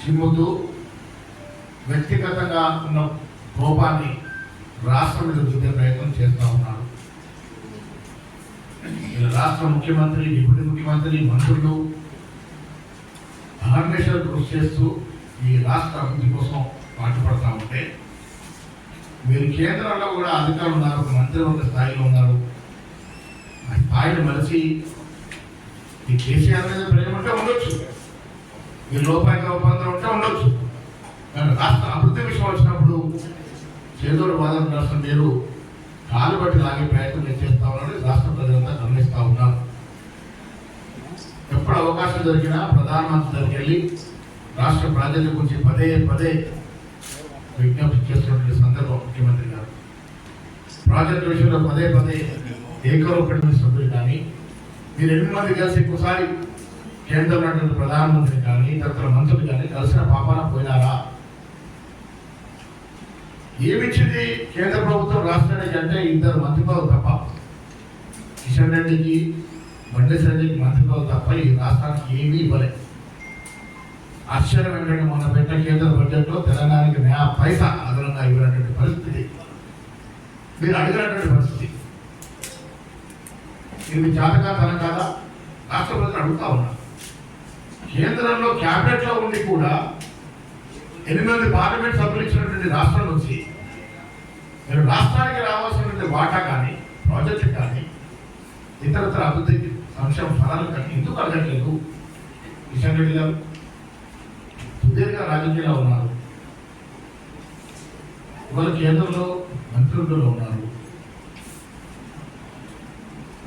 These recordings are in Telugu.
చిమ్ముతూ వ్యక్తిగతంగా ఉన్న కోపాన్ని రాష్ట్రం మీద రుద్దే ప్రయత్నం చేస్తూ ఉన్నారు. రాష్ట్ర ముఖ్యమంత్రి, డిప్యూటీ ముఖ్యమంత్రి, మంత్రులు అహర్నిశలు కృషి చేస్తూ ఈ రాష్ట్ర అభివృద్ధి కోసం పాటుపడతా ఉంటే మీరు కేంద్రంలో కూడా అధికారులు ఉన్నారు, మంత్రివర్గ స్థాయిలో ఉన్నారు. ఆ స్థాయిని మలిసి ఈ కేసీఆర్ మీద ప్రేమ ఉంటే ఉండొచ్చు, మీ లోపాయిక ఒప్పందం ఉంటే ఉండొచ్చు, కానీ రాష్ట్ర అభివృద్ధి విషయం వచ్చినప్పుడు చేదోడు వాదన రాష్ట్రం మీరు కాలు బట్టి లాగే ప్రయత్నం చేస్తా ఉన్నారని రాష్ట్ర ప్రజలంతా గమనిస్తూ ఉన్నారు. ఎప్పుడు అవకాశం దొరికినా ప్రధానమంత్రి దగ్గరికి వెళ్ళి రాష్ట్ర ప్రాజెక్టుల గురించి పదే పదే విజ్ఞప్తి చేస్తున్నటువంటి సందర్భం ముఖ్యమంత్రి గారు. ప్రాజెక్టు విషయంలో పదే పదే ఏకరూపమైన సభ్యులు కానీ మీరు 8 మంది కలిసి ఎక్కువసారి కేంద్రంలో ప్రధానమంత్రి కానీ ఇతర మంత్రులు కానీ కలిసిన పాపాన పోయినారా? ఏమిచ్చింది కేంద్ర ప్రభుత్వం రాష్ట్రానికి అంటే 2 మంత్రిపదవులు తప్ప, కిషన్ రెడ్డికి, బండి సంజయ్కి మంత్రిపదవులు తప్ప ఈ రాష్ట్రానికి ఏమీ ఇవ్వలేదు. ఆశ్చర్యం ఏంటంటే మొన్న పెట్టిన కేంద్ర బడ్జెట్లో తెలంగాణకి 9 పైసా అదనంగా ఇవ్వనటువంటి పరిస్థితి, మీరు అడిగినటువంటి పరిస్థితి. ఇది జాతకాతనం కాదా? రాష్ట్ర ప్రజలు అడుగుతా ఉన్నారు. కేంద్రంలో క్యాబినెట్లో ఉండి కూడా 8 పార్లమెంట్ సభ్యులు ఇచ్చినటువంటి రాష్ట్రం నుంచి మీరు రాష్ట్రానికి రావాల్సినటువంటి వాటా కానీ, ప్రాజెక్టు కానీ, ఇతరత్ర అభివృద్ధి సంక్షేమ ఫలాలు కానీ ఎందుకు అడగట్లేదు? కిషన్ రెడ్డి గారు సుదీర్ఘ రాజకీయాల్లో ఉన్నారు, ఇవాళ కేంద్రంలో మంత్రులలో ఉన్నారు,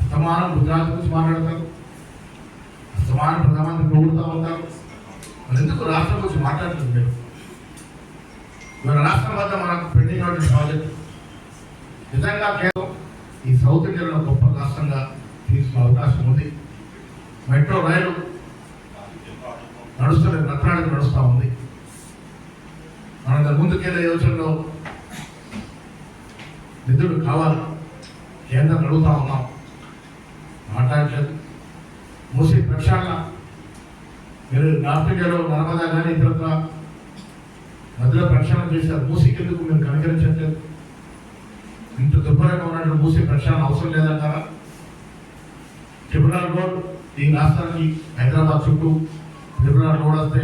అస్తమానం గుజరాత్ గురించి మాట్లాడతారు, అస్తమానం ప్రధానమంత్రి పొగుడుతూ ఉంటారు. మరి ఎందుకు రాష్ట్రం గురించి మాట్లాడుతుంది? మీరు ఇవాళ రాష్ట్రం వద్ద మనకు పెండింగ్ అయినటువంటి ప్రాజెక్టు నిజంగా కేవలం ఈ సౌత్ ఇండియాలో గొప్ప రాష్ట్రంగా తీసుకునే అవకాశం ఉంది. మెట్రో రైలు నడుస్తుంది, రత్నానికి నడుస్తూ ఉంది. మన ముందుకెళ్ళే యోచనలో నిధులు కావాలి, కేంద్రం అడుగుతా ఉన్నాం, మాట్లాడలేదు. మూసి ప్రక్షాళన మీరు నార్త్ ఇండియాలో నర్మదా కానీ ఇతరత్ర నదుల ప్రక్షాళన చేశారు, మూసికెందుకు మీరు కనికరించట్లేదు? ఇంత దుర్భరంగా ఉన్నటువంటి మూసి ప్రక్షాళన అవసరం లేదంటారా? ట్రిబ్యునల్ రోడ్ ఈ రాష్ట్రానికి హైదరాబాద్ చుట్టూ ట్రిబ్యునల్ రోడ్ వస్తే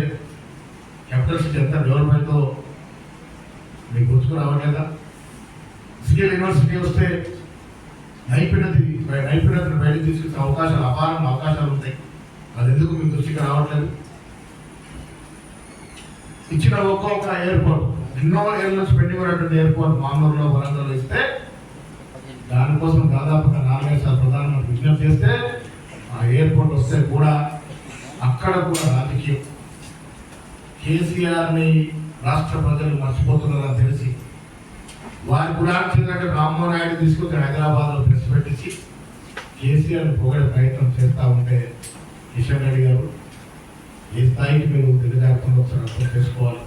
క్యాపిటల్ సిటీ ఎంత డెవలప్మెంట్తో మీకు గుర్తుకు రావట్లేదా? స్కిల్ యూనివర్సిటీ వస్తే నైపుణ్యతను బయటకు తీసుకొచ్చే అవకాశాలు, అపారం అవకాశాలు ఉంటాయి. అది ఎందుకు మీకు దృష్టికి రావట్లేదు? ఇచ్చిన ఒక్కొక్క ఎయిర్పోర్ట్, ఎన్నో ఏళ్ళ నుంచి పెండింగ్ ఉన్నటువంటి ఎయిర్పోర్ట్ మామూలులో, వరంగల్లో ఇస్తే దానికోసం దాదాపుగా 4-5 సార్లు ప్రధానమంత్రి విజ్ఞప్తి చేస్తే ఆ ఎయిర్పోర్ట్ వస్తే కూడా అక్కడ కూడా రాజకీయం. కేసీఆర్ని రాష్ట్ర ప్రజలు మర్చిపోతున్నారని తెలిసి వారి కులానికి చెందినట్టు రామ్మోహన్ నాయుడు తీసుకొచ్చి హైదరాబాద్లో ప్రెస్ పెట్టించి కేసీఆర్ని పొగడే ప్రయత్నం చేస్తూ ఉంటే కిషన్ రెడ్డి గారు ఏ స్థాయికి మీరు దిగజారుతుందో ఒకసారి అర్థం చేసుకోవాలి.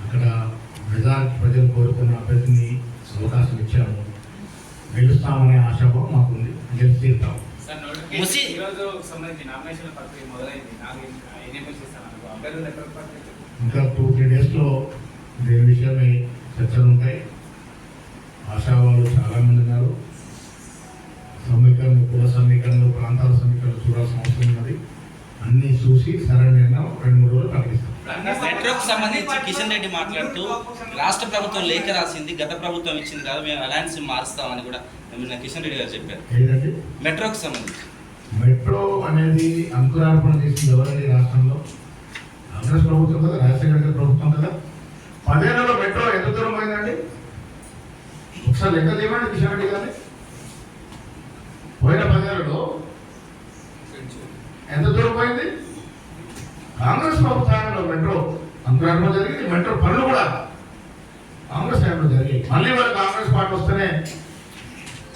అక్కడ మెజారిటీ ప్రజలు కోరుకున్న అభ్యర్థిని అవకాశం ఇచ్చాము, గెలుస్తామనే ఆశాభావం మాకుంది, గెలిచి తీరుతాము. ఇంకా 2-3 డేస్లో దీని విషయమై చర్చలు ఉంటాయి. ఆశావాళ్ళు చాలామంది ఉన్నారు. సమీకరణలు, కుల సమీకరణలు, ప్రాంతాల సమీకరణలు చూడాల్సిన అవసరం ఉన్నది. అన్ని చూసి సరైన నిర్ణయం 2-3 రోజులు ప్రకటిస్తాం. మెట్రోకు సంబంధించి కిషన్ రెడ్డి మాట్లాడుతూ రాష్ట్ర ప్రభుత్వం లేఖ రాసింది, గత ప్రభుత్వం ఇచ్చింది కాదు, మేము అలయన్స్ మారుస్తామని కూడా కిషన్ రెడ్డి గారు చెప్పారు. ఏంటంటే మెట్రోకు సంబంధించి మెట్రో అనేది అంకురార్పణ చేసింది ఎవరండి రాష్ట్రంలో? కాంగ్రెస్ ప్రభుత్వం కదా, రాజశేఖర రెడ్డి ప్రభుత్వం కదా. 10 ఏళ్లలో మెట్రో ఎంత దూరం పోయిందండి? ఒకసారి లెక్క తీయమండి కిషన్ రెడ్డి గారిని. పోయిన 10 ఏళ్లలో ఎంత దూరం పోయింది? కాంగ్రెస్ ప్రభుత్వంలో మెట్రో అంకురార్పణ జరిగింది, మెట్రో పనులు కూడా కాంగ్రెస్ టైంలో జరిగాయి. మళ్ళీ వాళ్ళు కాంగ్రెస్ పార్టీ వస్తేనే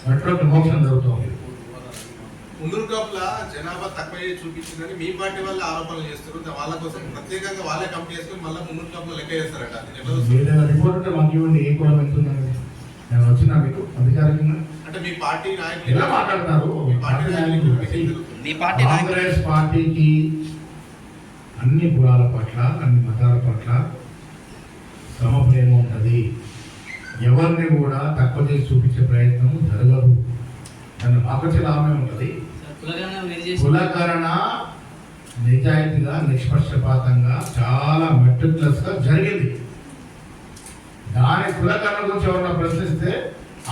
మెట్రోకి మోక్షం జరుగుతుంది. మున్నూరు కాపుల జనాభా తక్కువ చూపించిందని మీ పార్టీ వల్ల ఆరోపణలు చేస్తారు. వాళ్ళ కోసం ప్రత్యేకంగా వాళ్ళే కంపెనీ చేసుకుని మళ్ళీ మున్నూరు కాపులు లెక్క చేస్తారట. ఏదైనా రిపోర్ట్ ఉంటే మాకు ఇవ్వండి, ఏ కులం వెళ్తుందండి. నేను వచ్చినా మీకు అధికారికంగా అంటే మీ పార్టీ నాయకులు ఎలా మాట్లాడతారు? మీ పార్టీ నాయకులు మీ పార్టీ కాంగ్రెస్ పార్టీకి అన్ని కులాల పట్ల అన్ని మతాల పట్ల సమప్రేమ ఉంటుంది. ఎవరిని కూడా తక్కువ చేసి చూపించే ప్రయత్నం జరగదు. దాని ఆకర్షలామే ఉంటుంది. కులకరణ నిజాయితీగా నిష్పక్షపాతంగా చాలా మెట్రిక్లెస్గా జరిగింది. దాని కులకరణ గురించి ఎవరైనా ప్రశ్నిస్తే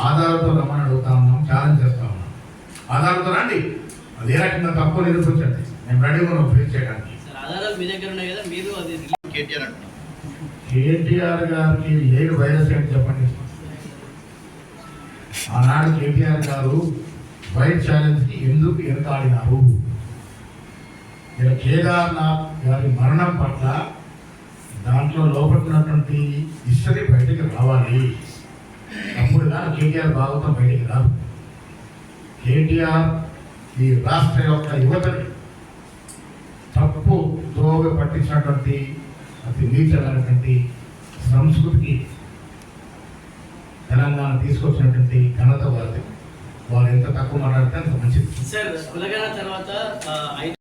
ఆధారంతో రమ్మని అడుగుతా ఉన్నాం, ఛాలెంజ్ చేస్తా ఉన్నాం. ఆధారంతో రండి, అదే రకంగా తక్కువ నిరూపించండి, మేము రెడీగా ఉన్నాం ఫేస్ చేయడానికి. ఆధారాలు మీ దగ్గర ఉన్నాయి కదా, మీరు అది కేటీఆర్ అంటున్నారు. కేటీఆర్ గారికి లేని వైరస్ ఏంటి చెప్పండి. ఆనాడు కేటీఆర్ గారు వైట్ ఛాలెంజ్కి ఎందుకు వెనకాడినారు? ఇలా కేదార్నాథ్ గారి మరణం పట్ల దాంట్లో లోపడుతున్నటువంటి హిస్టరీ బయటకు రావాలి. అప్పుడు కానీ కేటీఆర్ భాగవతం బయటికి రాదు. కేటీఆర్ ఈ రాష్ట్ర యొక్క యువతని తప్పు దోవ పట్టించినటువంటి అతి నీచమైనటువంటి సంస్కృతికి తెలంగాణ తీసుకొచ్చినటువంటి ఘనత వారిది. వారు ఎంత తక్కువ మాట్లాడితే అంత మంచిది. సార్ కులగణ తర్వాత